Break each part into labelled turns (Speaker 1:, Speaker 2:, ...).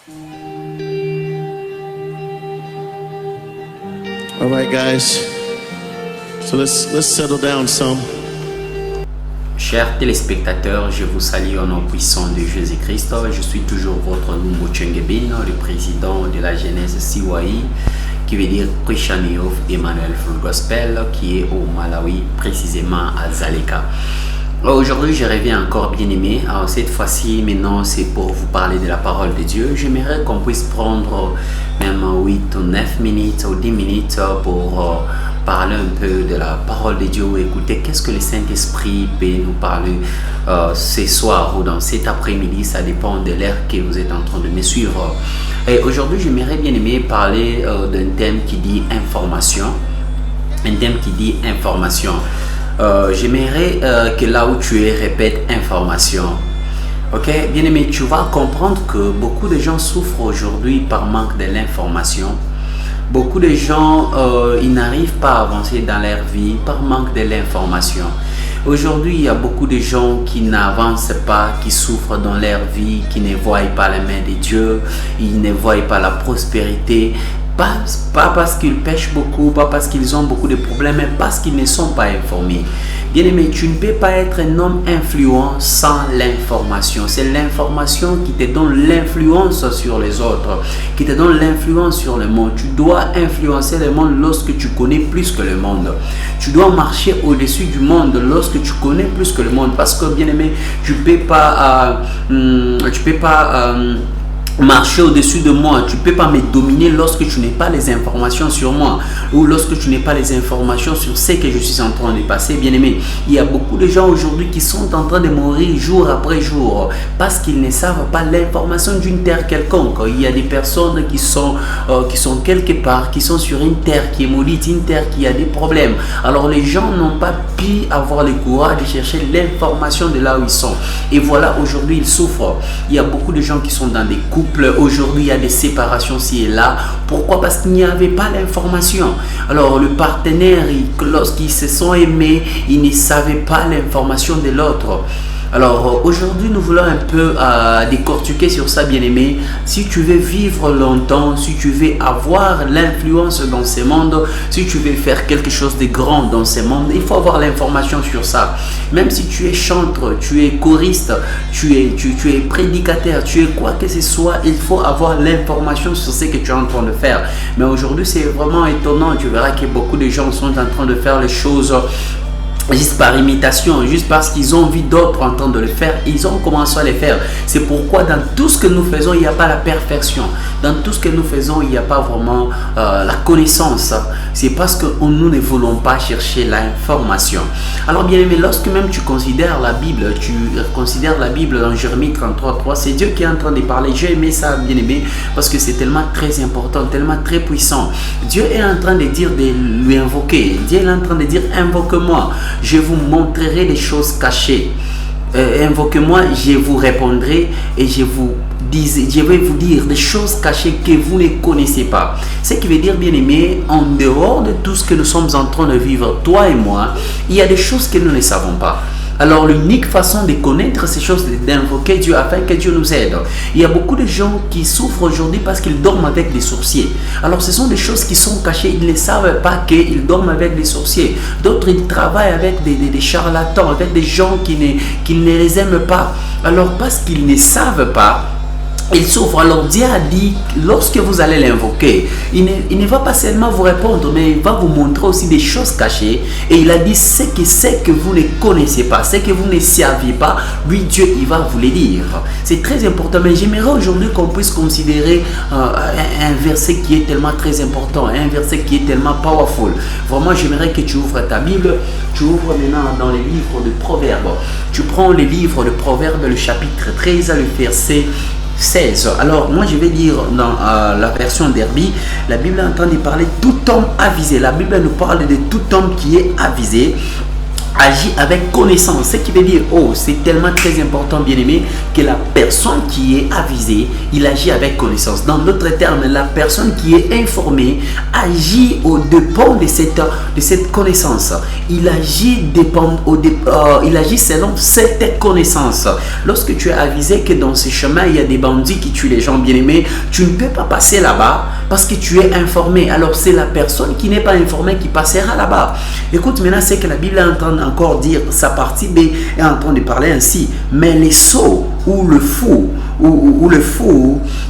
Speaker 1: All right, guys. So let's settle down some.
Speaker 2: Chers téléspectateurs, je vous salue au nom puissant de Jésus-Christ. Je suis toujours votre Lumbo Tchengebin, le président de la Genèse CYI, qui veut dire Christian Youth Emmanuel Full Gospel, qui est au Malawi, précisément à Dzaleka. Aujourd'hui, je reviens encore bien aimé. Alors, cette fois-ci, maintenant, c'est pour vous parler de la parole de Dieu. J'aimerais qu'on puisse prendre même 8 ou 9 minutes ou 10 minutes pour parler un peu de la parole de Dieu, écouter qu'est-ce que le Saint-Esprit peut nous parler ce soir ou dans cet après-midi. Ça dépend de l'heure que vous êtes en train de me suivre. Et aujourd'hui, j'aimerais bien aimer parler d'un thème qui dit information. Un thème qui dit information. J'aimerais que là où tu es, répète information. Ok, bien aimé, tu vas comprendre que beaucoup de gens souffrent aujourd'hui par manque de l'information. Beaucoup de gens, ils n'arrivent pas à avancer dans leur vie par manque de l'information. Aujourd'hui, il y a beaucoup de gens qui n'avancent pas, qui souffrent dans leur vie, qui ne voient pas la main de Dieu, ils ne voient pas la prospérité. Pas parce qu'ils pêchent beaucoup, pas parce qu'ils ont beaucoup de problèmes, mais parce qu'ils ne sont pas informés. Bien aimé, tu ne peux pas être un homme influent sans l'information. C'est l'information qui te donne l'influence sur les autres, qui te donne l'influence sur le monde. Tu dois influencer le monde lorsque tu connais plus que le monde. Tu dois marcher au-dessus du monde lorsque tu connais plus que le monde. Parce que, bien aimé, tu ne peux pas... marcher au-dessus de moi, tu ne peux pas me dominer lorsque tu n'as pas les informations sur moi ou lorsque tu n'as pas les informations sur ce que je suis en train de passer. Bien aimé, il y a beaucoup de gens aujourd'hui qui sont en train de mourir jour après jour parce qu'ils ne savent pas l'information d'une terre quelconque. Il y a des personnes qui sont quelque part, qui sont sur une terre qui est maudite, une terre qui a des problèmes. Alors les gens n'ont pas pu avoir le courage de chercher l'information de là où ils sont. Et voilà, aujourd'hui ils souffrent. Il y a beaucoup de gens qui sont dans des couples. Aujourd'hui, il y a des séparations ci et là. Pourquoi? Parce qu'il n'y avait pas l'information. Alors, le partenaire, lorsqu'ils se sont aimés, ils ne savaient pas l'information de l'autre. Alors aujourd'hui nous voulons un peu décortiquer sur ça, bien aimé. Si tu veux vivre longtemps, si tu veux avoir l'influence dans ce monde, si tu veux faire quelque chose de grand dans ce monde, il faut avoir l'information sur ça. Même si tu es chanteur, tu es choriste, tu es prédicateur, tu es quoi que ce soit, il faut avoir l'information sur ce que tu es en train de faire. Mais aujourd'hui c'est vraiment étonnant, tu verras que beaucoup de gens sont en train de faire les choses juste par imitation, juste parce qu'ils ont vu d'autres en train de le faire, ils ont commencé à le faire. C'est pourquoi dans tout ce que nous faisons, il n'y a pas la perfection. Dans tout ce que nous faisons, il n'y a pas vraiment la connaissance. C'est parce que nous ne voulons pas chercher l'information. Alors bien aimé, lorsque même tu considères la Bible, dans Jérémie 33:3, c'est Dieu qui est en train de parler. J'ai aimé ça, bien aimé, parce que c'est tellement très important, tellement très puissant. Dieu est en train de dire de lui invoquer. Dieu est en train de dire invoque-moi. Je vous montrerai des choses cachées. Invoquez-moi, je vous répondrai et je vais vous dire des choses cachées que vous ne connaissez pas. Ce qui veut dire, bien aimé, en dehors de tout ce que nous sommes en train de vivre, toi et moi, il y a des choses que nous ne savons pas. Alors l'unique façon de connaître ces choses, c'est d'invoquer Dieu afin que Dieu nous aide. Il y a beaucoup de gens qui souffrent aujourd'hui parce qu'ils dorment avec des sorciers. Alors ce sont des choses qui sont cachées, ils ne savent pas qu'ils dorment avec des sorciers. D'autres, ils travaillent avec des charlatans, avec des gens qui ne les aiment pas. Alors parce qu'ils ne savent pas, il souffre. Alors Dieu a dit, lorsque vous allez l'invoquer, il ne va pas seulement vous répondre, mais il va vous montrer aussi des choses cachées. Et il a dit, ce que vous ne connaissez pas, ce que vous ne saviez pas, lui Dieu, il va vous le dire. C'est très important. Mais j'aimerais aujourd'hui qu'on puisse considérer un verset qui est tellement très important, un verset qui est tellement powerful. Vraiment, j'aimerais que tu ouvres ta Bible. Tu ouvres maintenant dans les livres de Proverbes. Tu prends les livres de Proverbes, le chapitre 13, le verset 16. Alors moi je vais lire dans la version Derby. La Bible est en train de parler tout homme avisé. La Bible nous parle de tout homme qui est avisé. agit avec connaissance, ce qui veut dire, oh, c'est tellement très important, bien aimé, que la personne qui est avisée, il agit avec connaissance. Dans d'autres termes, la personne qui est informée agit au dépend de cette connaissance. Il agit il agit selon cette connaissance. Lorsque tu es avisé que dans ce chemin, il y a des bandits qui tuent les gens, bien aimés, tu ne peux pas passer là-bas parce que tu es informé. Alors c'est la personne qui n'est pas informée qui passera là-bas. Écoute, maintenant, c'est que la Bible est en train encore dire, sa partie B est en train de parler ainsi. Mais les sots ou le fou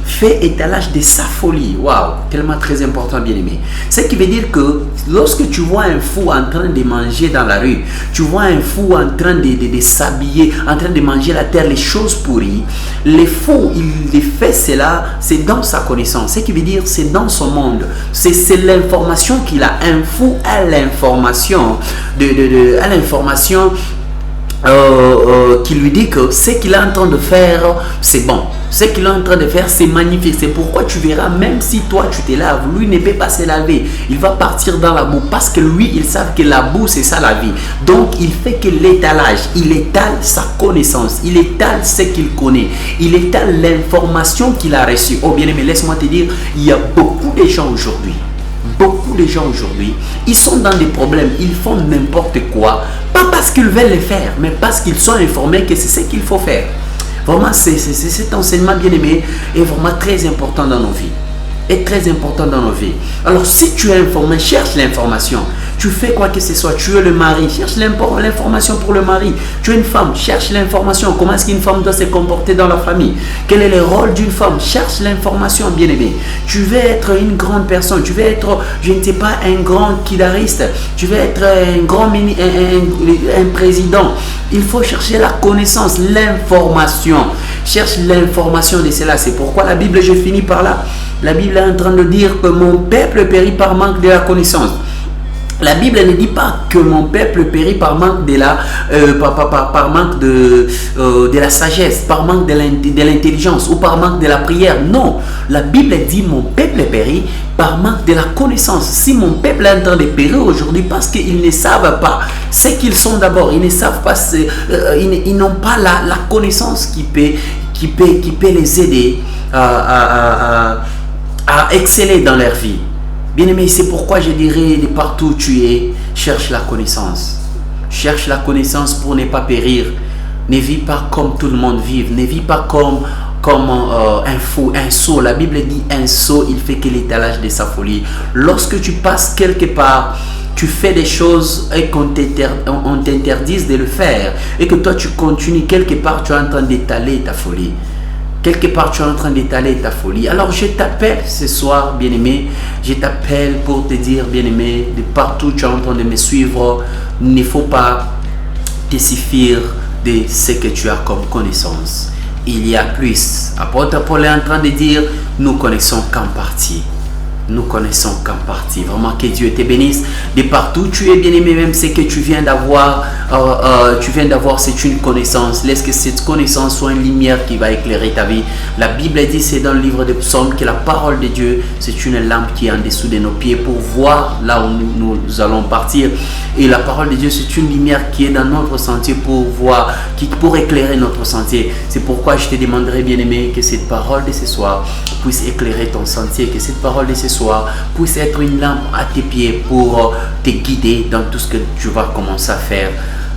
Speaker 2: fait étalage de sa folie. Waouh, tellement très important, bien aimé. Ce qui veut dire que lorsque tu vois un fou en train de manger dans la rue, tu vois un fou en train de s'habiller, en train de manger la terre, les choses pourries, les fous, il fait cela, c'est dans sa connaissance. Ce qui veut dire, c'est dans son monde. C'est l'information qu'il a. Un fou a l'information qui lui dit que ce qu'il est en train de faire, c'est bon. Ce qu'il est en train de faire, c'est magnifique. C'est pourquoi tu verras, même si toi tu te laves, lui ne peut pas se laver. Il va partir dans la boue parce que lui, il sait que la boue, c'est ça la vie. Donc, il fait que l'étalage, il étale sa connaissance, il étale ce qu'il connaît, il étale l'information qu'il a reçue. Oh bien aimé, laisse-moi te dire, il y a beaucoup de gens aujourd'hui. Beaucoup de gens aujourd'hui, ils sont dans des problèmes, ils font n'importe quoi, pas parce qu'ils veulent le faire, mais parce qu'ils sont informés que c'est ce qu'il faut faire. Vraiment, cet enseignement bien aimé est vraiment très important dans nos vies. Est très important dans nos vies. Alors, si tu es informé, cherche l'information. Tu fais quoi que ce soit. Tu es le mari, cherche l'information pour le mari. Tu es une femme, cherche l'information. Comment est-ce qu'une femme doit se comporter dans la famille? Quel est le rôle d'une femme? Cherche l'information, bien aimé. Tu veux être une grande personne. Tu veux être, je ne sais pas, un grand guitariste. Tu veux être un président. Il faut chercher la connaissance, l'information. Cherche l'information de cela. C'est pourquoi la Bible, je finis par là. La Bible est en train de dire que mon peuple périt par manque de la connaissance. La Bible ne dit pas que mon peuple périt par manque de la, de la sagesse, par manque de l'intelligence ou par manque de la prière. Non, la Bible dit mon peuple périt par manque de la connaissance. Si mon peuple est en train de périr aujourd'hui parce qu'ils ne savent pas ce qu'ils sont d'abord, ils ne savent pas, ils n'ont pas la connaissance qui peut les aider à exceller dans leur vie. Bien aimé, c'est pourquoi je dirais de partout où tu es, cherche la connaissance. Cherche la connaissance pour ne pas périr. Ne vis pas comme tout le monde vit. Ne vis pas comme un fou, un sot. La Bible dit un sot, il fait que l'étalage de sa folie. Lorsque tu passes quelque part, tu fais des choses et qu'on t'interdise de le faire et que toi tu continues quelque part, tu es en train d'étaler ta folie. Quelque part, tu es en train d'étaler ta folie. Alors, je t'appelle ce soir, bien-aimé. Je t'appelle pour te dire, bien-aimé, de partout tu es en train de me suivre, il ne faut pas te suffire de ce que tu as comme connaissance. Il y a plus. Apôtre Paul est en train de dire, nous connaissons qu'en partie. Nous connaissons qu'en partie. Vraiment, que Dieu te bénisse. De partout tu es, bien-aimé, même ce que tu viens d'avoir, c'est une connaissance. Laisse que cette connaissance soit une lumière qui va éclairer ta vie. La Bible dit, c'est dans le livre des psaumes, que la parole de Dieu, c'est une lampe qui est en dessous de nos pieds pour voir là où nous allons partir. Et la parole de Dieu, c'est une lumière qui est dans notre sentier pour voir, pour éclairer notre sentier. C'est pourquoi je te demanderai, bien-aimé, que cette parole de ce soir puisse éclairer ton sentier, que cette parole de ce soir puisse être une lampe à tes pieds pour te guider dans tout ce que tu vas commencer à faire.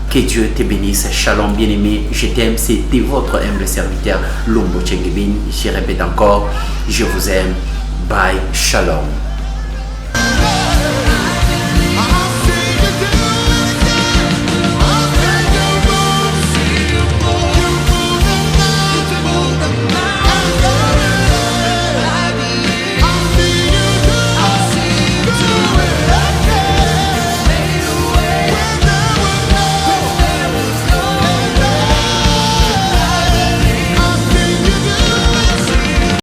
Speaker 2: Que Dieu te bénisse. Shalom, bien-aimé. Je t'aime. C'était votre humble serviteur, Lumbo Tchengebin. Je répète encore, je vous aime. Bye. Shalom.